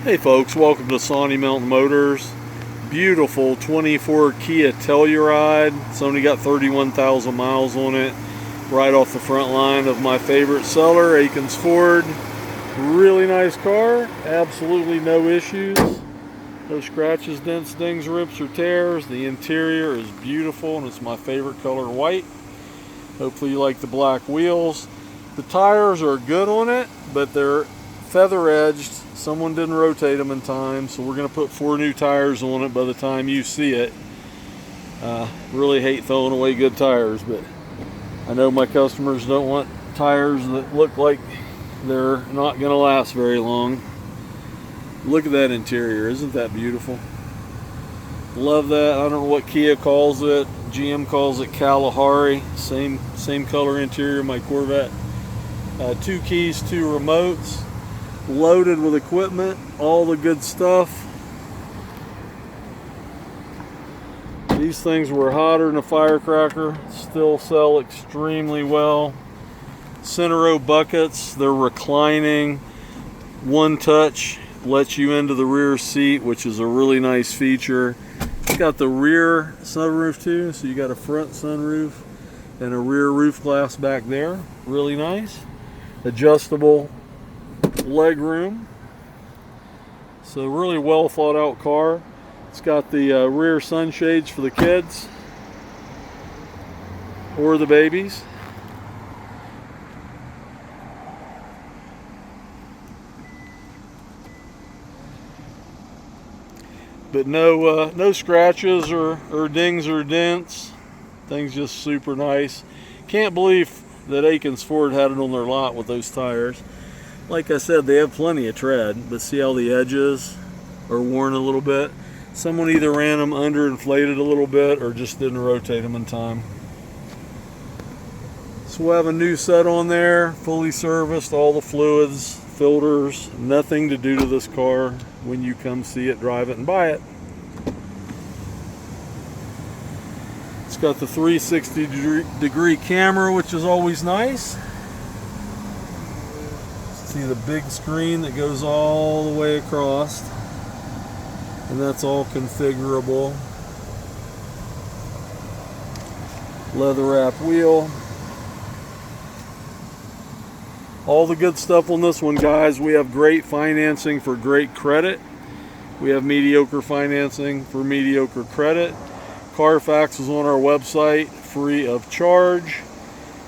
Hey folks, welcome to Sawnee Mountain Motors. Beautiful 24 Kia Telluride. It's only got 31,000 miles on it. Right off the front line of my favorite seller, Akins Ford. Really nice car. Absolutely no issues. No scratches, dents, dings, rips, or tears. The interior is beautiful and it's my favorite color, white. Hopefully you like the black wheels. The tires are good on it, but they're feather edged. Someone didn't rotate them in time, so we're going to put 4 new tires on it by the time you see it. Really hate throwing away good tires, but I know my customers don't want tires that look like they're not going to last very long. Look at that interior. Isn't that beautiful? Love that. I don't know what Kia calls it. GM calls it Kalahari. Same color interior my Corvette. 2 keys, 2 remotes. Loaded with equipment, all the good stuff. These things were hotter than a firecracker, still sell extremely well. Center row buckets, they're reclining. One touch lets you into the rear seat, which is a really nice feature. It's got the rear sunroof too, so you got a front sunroof and a rear roof glass back there. Really nice. Adjustable leg room. So really well thought out car. It's got the rear sunshades for the kids or the babies. But no scratches or dings or dents. Things just super nice. Can't believe that Akins Ford had it on their lot with those tires. Like I said, they have plenty of tread, but see how the edges are worn a little bit? Someone either ran them underinflated a little bit or just didn't rotate them in time. So we'll have a new set on there, fully serviced, all the fluids, filters, nothing to do to this car when you come see it, drive it, and buy it. It's got the 360-degree camera, which is always nice. See the big screen that goes all the way across, and that's all configurable. Leather wrap wheel. All the good stuff on this one, guys. We have great financing for great credit. We have mediocre financing for mediocre credit. Carfax is on our website, free of charge.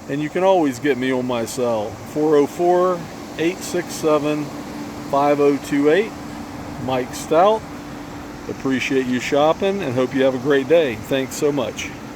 And you can always get me on my cell, 404-867-5028. Mike Stout. Appreciate you shopping and hope you have a great day. Thanks so much.